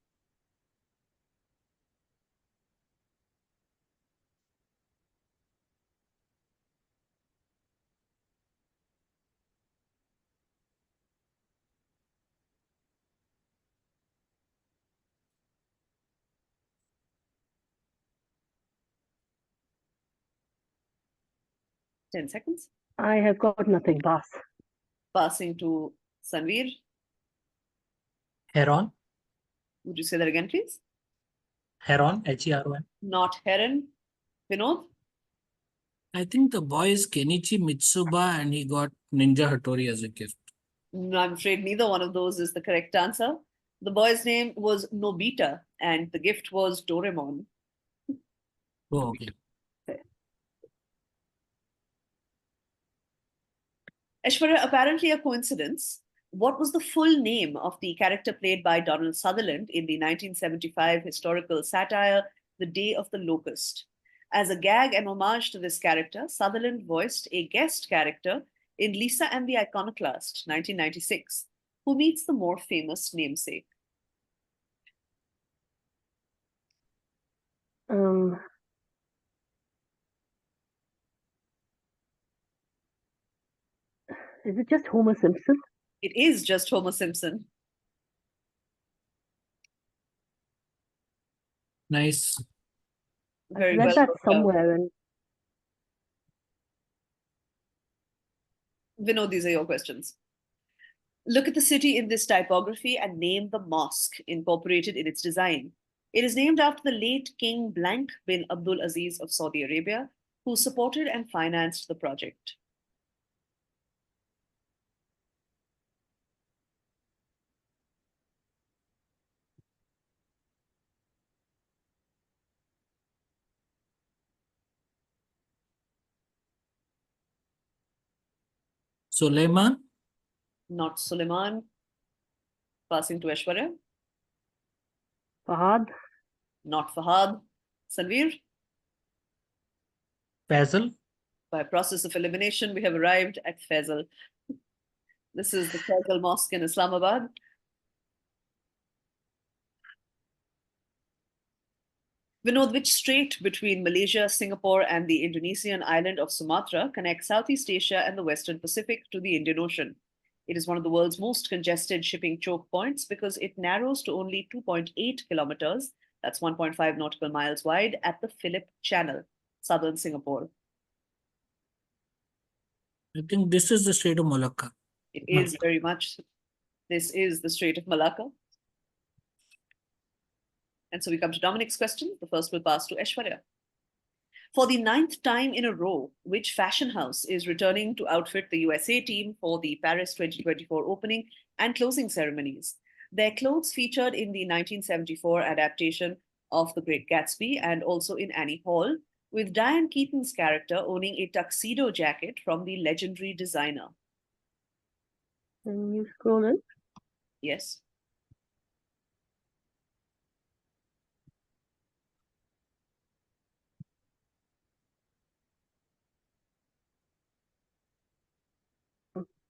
Ten seconds. I have got nothing, boss. Passing to Sanveer. Heron. Would you say that again, please? Heron. Heron. Not Heron. Vinod? I think the boy is Kenichi Mitsuba and he got Ninja Hattori as a gift. No, I'm afraid neither one of those is the correct answer. The boy's name was Nobita, and the gift was Doraemon. Oh, okay. Aishwarya, apparently a coincidence. What was the full name of the character played by Donald Sutherland in the 1975 historical satire, The Day of the Locust? As a gag and homage to this character, Sutherland voiced a guest character in Lisa and the Iconoclast, 1996, who meets the more famous namesake. Is it just Homer Simpson? It is just Homer Simpson. Nice. Very I read well that worked out. somewhere. And Vinod, these are your questions. Look at the city in this typography and name the mosque incorporated in its design. It is named after the late King Blank bin Abdul Aziz of Saudi Arabia, who supported and financed the project. Suleiman? Not Suleiman. Passing to Aishwarya. Fahad? Not Fahad. Sanveer. Faisal. By process of elimination, we have arrived at Faisal. This is the Faisal Mosque in Islamabad. Vinod, which strait between Malaysia, Singapore, and the Indonesian island of Sumatra connects Southeast Asia and the Western Pacific to the Indian Ocean? It is one of the world's most congested shipping choke points because it narrows to only 2.8 kilometers, that's 1.5 nautical miles wide, at the Phillip Channel, southern Singapore. I think this is the Strait of Malacca. It is very much. This is the Strait of Malacca. And so we come to Dominic's question. The first will pass to Aishwarya. For the 9th time in a row, which fashion house is returning to outfit the USA team for the Paris 2024 opening and closing ceremonies? Their clothes featured in the 1974 adaptation of The Great Gatsby and also in Annie Hall, with Diane Keaton's character owning a tuxedo jacket from the legendary designer. Can you scroll in? Yes.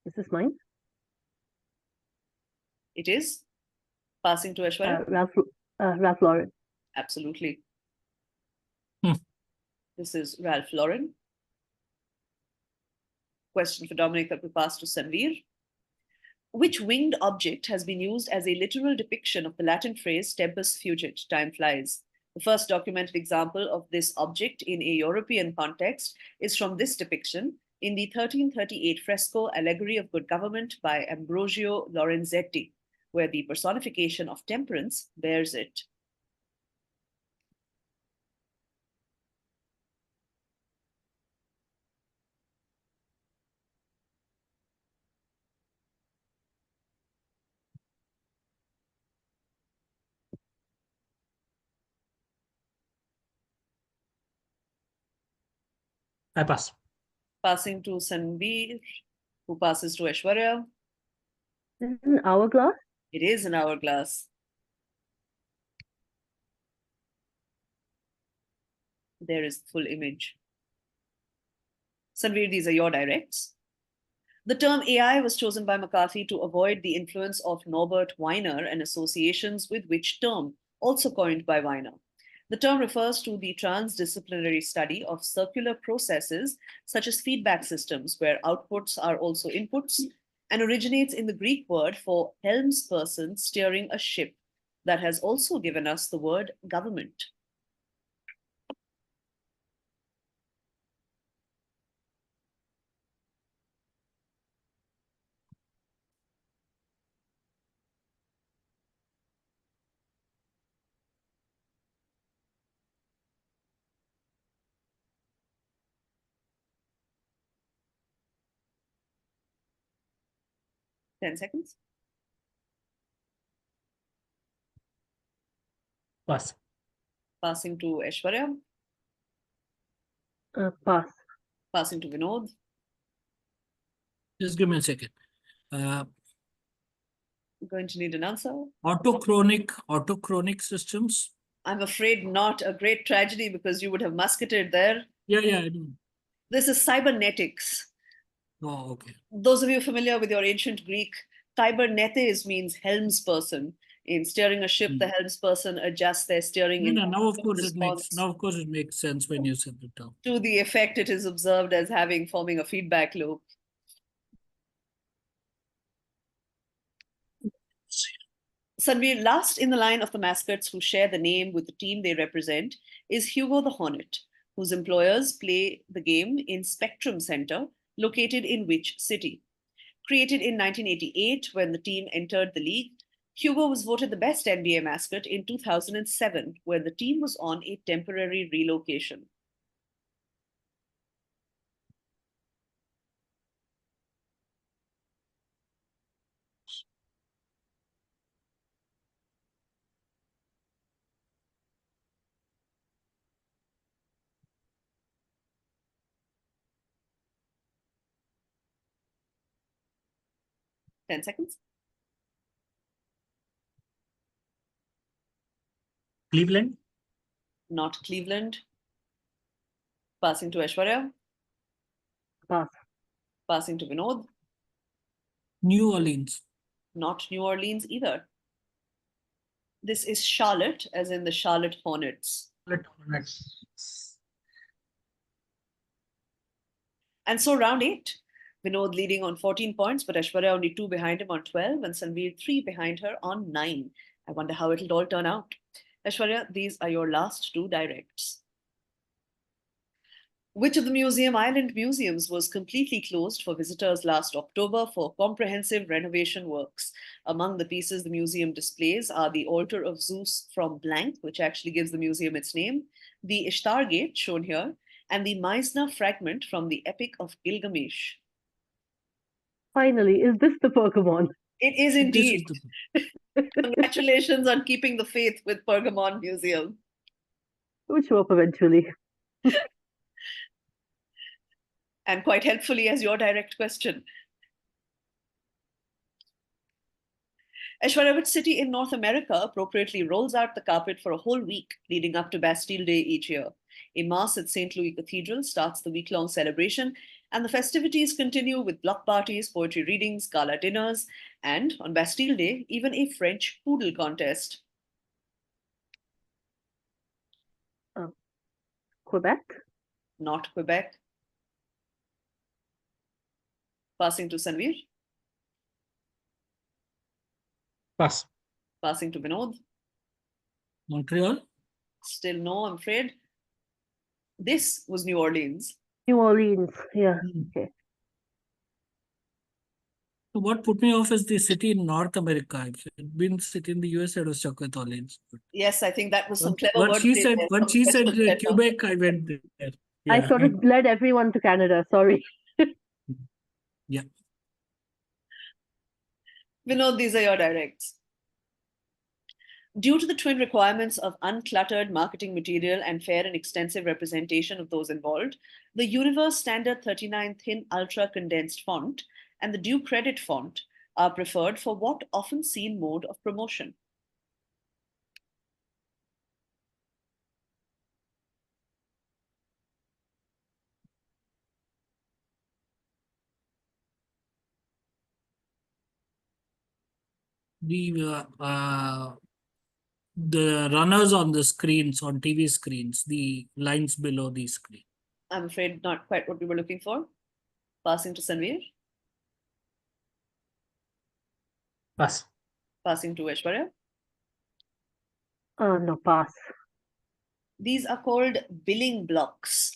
Is this mine? It is. Passing to Aishwarya. Ralph Lauren. Absolutely. Hmm. This is Ralph Lauren. Question for Dominic that we pass to Sanveer. Which winged object has been used as a literal depiction of the Latin phrase tempus fugit, time flies? The first documented example of this object in a European context is from this depiction in the 1338 fresco Allegory of Good Government by Ambrogio Lorenzetti, where the personification of temperance bears it. I pass. Passing to Sanveer, who passes to Aishwarya. Is it an hourglass? It is an hourglass. There is the full image. Sanveer, these are your directs. The term AI was chosen by McCarthy to avoid the influence of Norbert Wiener and associations with which term, also coined by Wiener. The term refers to the transdisciplinary study of circular processes such as feedback systems, where outputs are also inputs, and originates in the Greek word for helmsperson steering a ship that has also given us the word government. Ten seconds. Pass. Passing to Aishwarya. Pass. Passing to Vinod. Just give me a second. I'm going to need an answer. Autochronic systems. I'm afraid not. A great tragedy, because you would have musketed there. Yeah, I do. This is cybernetics. Oh, okay. Those of you familiar with your ancient Greek, cybernetes means helmsperson. In steering a ship, the helmsperson adjusts their steering in Now of course response it makes sense when you said the term. to the effect it is observed as forming a feedback loop. Sanveer, last in the line of the mascots who share the name with the team they represent is Hugo the Hornet, whose employers play the game in Spectrum Center, located in which city? Created in 1988 when the team entered the league, Hugo was voted the best NBA mascot in 2007 when the team was on a temporary relocation. Ten seconds. Cleveland. Not Cleveland. Passing to Aishwarya. Pass. Passing to Vinod. New Orleans. Not New Orleans either. This is Charlotte, as in the Charlotte Hornets. And so round 8, Vinod leading on 14 points, but Aishwarya only 2 behind him on 12, and Sanveer 3 behind her on 9. I wonder how it'll all turn out. Aishwarya, these are your last 2 directs. Which of the Museum Island museums was completely closed for visitors last October for comprehensive renovation works? Among the pieces the museum displays are the Altar of Zeus from blank, which actually gives the museum its name, the Ishtar Gate, shown here, and the Meisner fragment from the Epic of Gilgamesh. Finally, is this the Pergamon? It is This indeed. is the Congratulations on keeping the faith with Pergamon Museum. We'll show up eventually. And quite helpfully as your direct question. Aishwarya, which city in North America appropriately rolls out the carpet for a whole week leading up to Bastille Day each year? A mass at St. Louis Cathedral starts the week-long celebration, and the festivities continue with block parties, poetry readings, gala dinners, and on Bastille Day, even a French poodle contest. Quebec? Not Quebec. Passing to Sanveer. Pass. Passing to Vinod. Montreal. Still no, I'm afraid. This was New Orleans. New Orleans. Yeah. Okay. So what put me off is the city in North America. If it had been city in the US, I was stuck with Orleans. But Yes, I think that was some clever when she wordplay said there, when some she said special setup. Quebec, I went there. I Yeah. sort of led everyone to Canada. Sorry. Yeah. Vinod, these are your directs. Due to the twin requirements of uncluttered marketing material and fair and extensive representation of those involved, the Universe Standard 39 Thin Ultra Condensed Font and the Due Credit Font are preferred for what often seen mode of promotion? The runners on the screens, on TV screens, the lines below the screen. I'm afraid not quite what we were looking for. Passing to Sanveer. Pass. Passing to Aishwarya. No, pass. These are called billing blocks.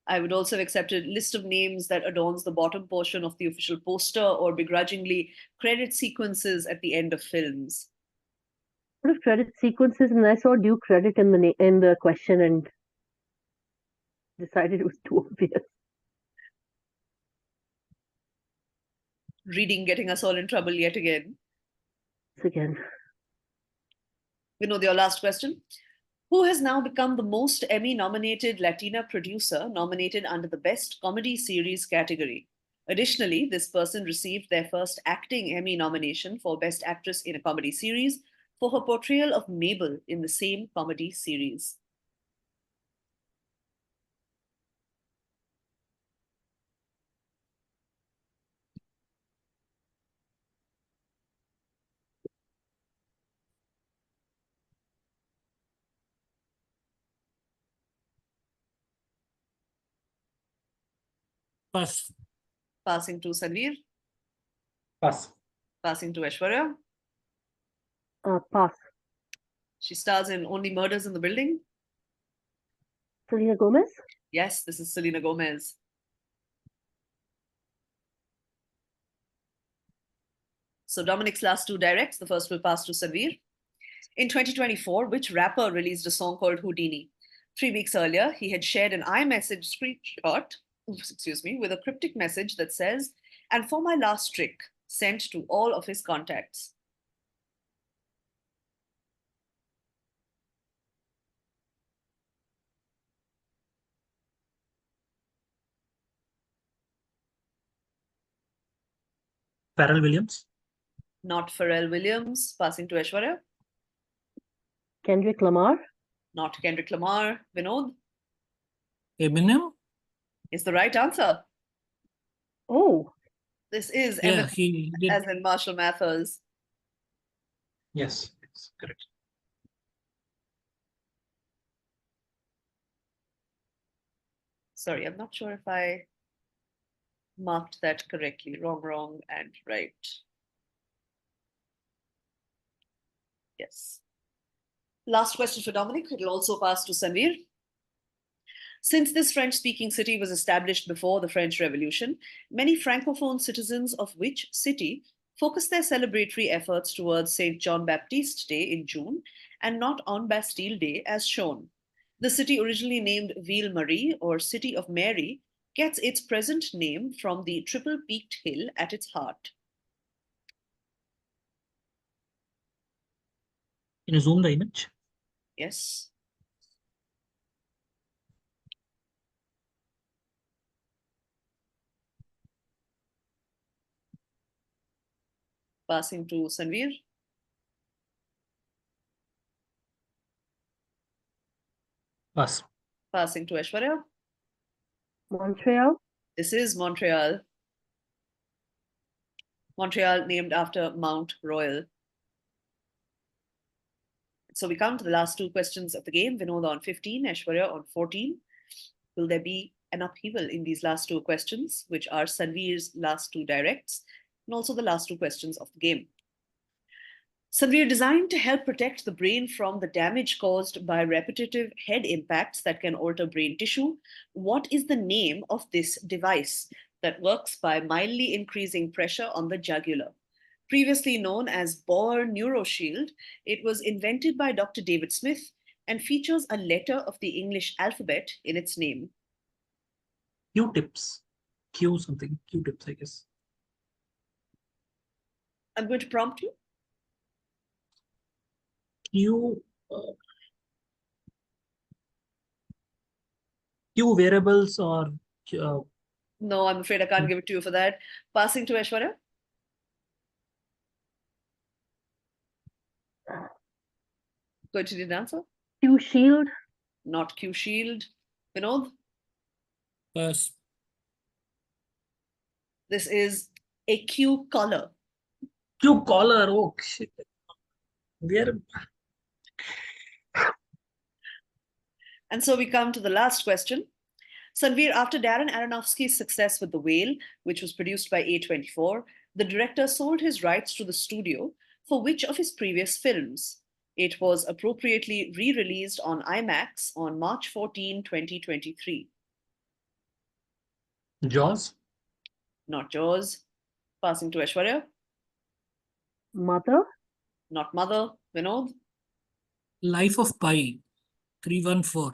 I would also have accepted list of names that adorns the bottom portion of the official poster or begrudgingly credit sequences at the end of films. What of credit sequences? And I saw due credit in the question and decided it was too obvious. Reading getting us all in trouble yet again. Again. Vinod, your last question. Who has now become the most Emmy-nominated Latina producer nominated under the Best Comedy Series category? Additionally, this person received their first acting Emmy nomination for Best Actress in a Comedy Series for her portrayal of Mabel in the same comedy series. Pass. Passing to Sanveer. Pass. Passing to Aishwarya. Pass. She stars in Only Murders in the Building. Selena Gomez? Yes, this is Selena Gomez. So Dominic's last two directs. The first will pass to Sanveer. In 2024, which rapper released a song called Houdini? 3 weeks earlier, he had shared an iMessage screenshot, with a cryptic message that says, "And for my last trick," sent to all of his contacts. Pharrell Williams. Not Pharrell Williams. Passing to Aishwarya. Kendrick Lamar? Not Kendrick Lamar. Vinod Eminem? is the right answer. Oh, This is Yeah, Eminem, he did. as in Marshall Mathers. Yes, it's correct. Sorry, I'm not sure if I marked that correctly. Wrong, and right. Yes. Last question for Dominic. It'll also pass to Sanveer. Since this French-speaking city was established before the French Revolution, many Francophone citizens of which city focused their celebratory efforts towards St. John Baptiste Day in June and not on Bastille Day as shown. The city, originally named Ville Marie or City of Mary, gets its present name from the triple-peaked hill at its heart. Can you zoom the image? Yes. Passing to Sanveer. Pass. Passing to Aishwarya. Montreal. This is Montreal. Montreal named after Mount Royal. So we come to the last two questions of the game. Vinod on 15, Aishwarya on 14. Will there be an upheaval in these last two questions, which are Sanveer's last two directs, and also the last two questions of the game? Sanveer, designed to help protect the brain from the damage caused by repetitive head impacts that can alter brain tissue, what is the name of this device that works by mildly increasing pressure on the jugular? Previously known as Bohr NeuroShield, it was invented by Dr. David Smith and features a letter of the English alphabet in its name. Q-tips. Q something. Q-tips, I guess. I'm going to prompt you. Q variables or No, I'm afraid I can't give it to you for that. Passing to Aishwarya. Going to need an answer? Q shield. Not Q Shield. Vinod? Pass. This is a Q collar. Q collar. Oh shit. Where? And so we come to the last question. Sanveer, after Darren Aronofsky's success with The Whale, which was produced by A24, the director sold his rights to the studio for which of his previous films? It was appropriately re-released on IMAX on March 14, 2023. Jaws. Not Jaws. Passing to Aishwarya. Mother. Not Mother. Vinod. Life of Pi. 314.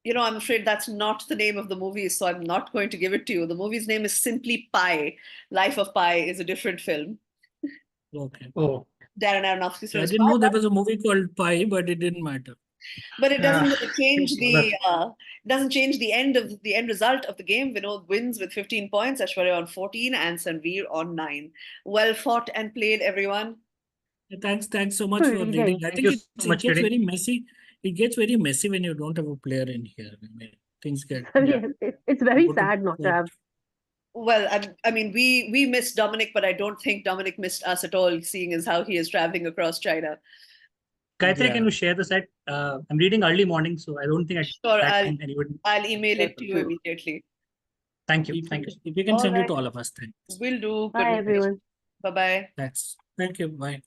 You know, I'm afraid that's not the name of the movie, so I'm not going to give it to you. The movie's name is simply Pi. Life of Pi is a different film. Okay. Oh. Darren Aronofsky's film I is didn't Pi, know there was a movie called Pi, but it didn't matter. but it doesn't change that- the end result of the game. Vinod wins with 15 points, Aishwarya on 14, and Sanveer on 9. Well fought and played, everyone. Thanks so much for Reading. leading. I Thank think you it so much, gets Reading. very messy. It gets very messy when you don't have a player in here. I mean, things get. Yeah. It's very go to sad not to have. Well, I mean, we missed Dominic, but I don't think Dominic missed us at all, seeing as how he is traveling across China. Gayatri, Yeah. can you share the set? I'm reading early morning, so I don't think at Sure, that time anybody. I'll email it to you Sure. immediately. Thank you. If Thank you. you can All send right. it to all of us, thanks. Will do. Bye, everyone. Bye-bye. Thanks. Thank you. Bye.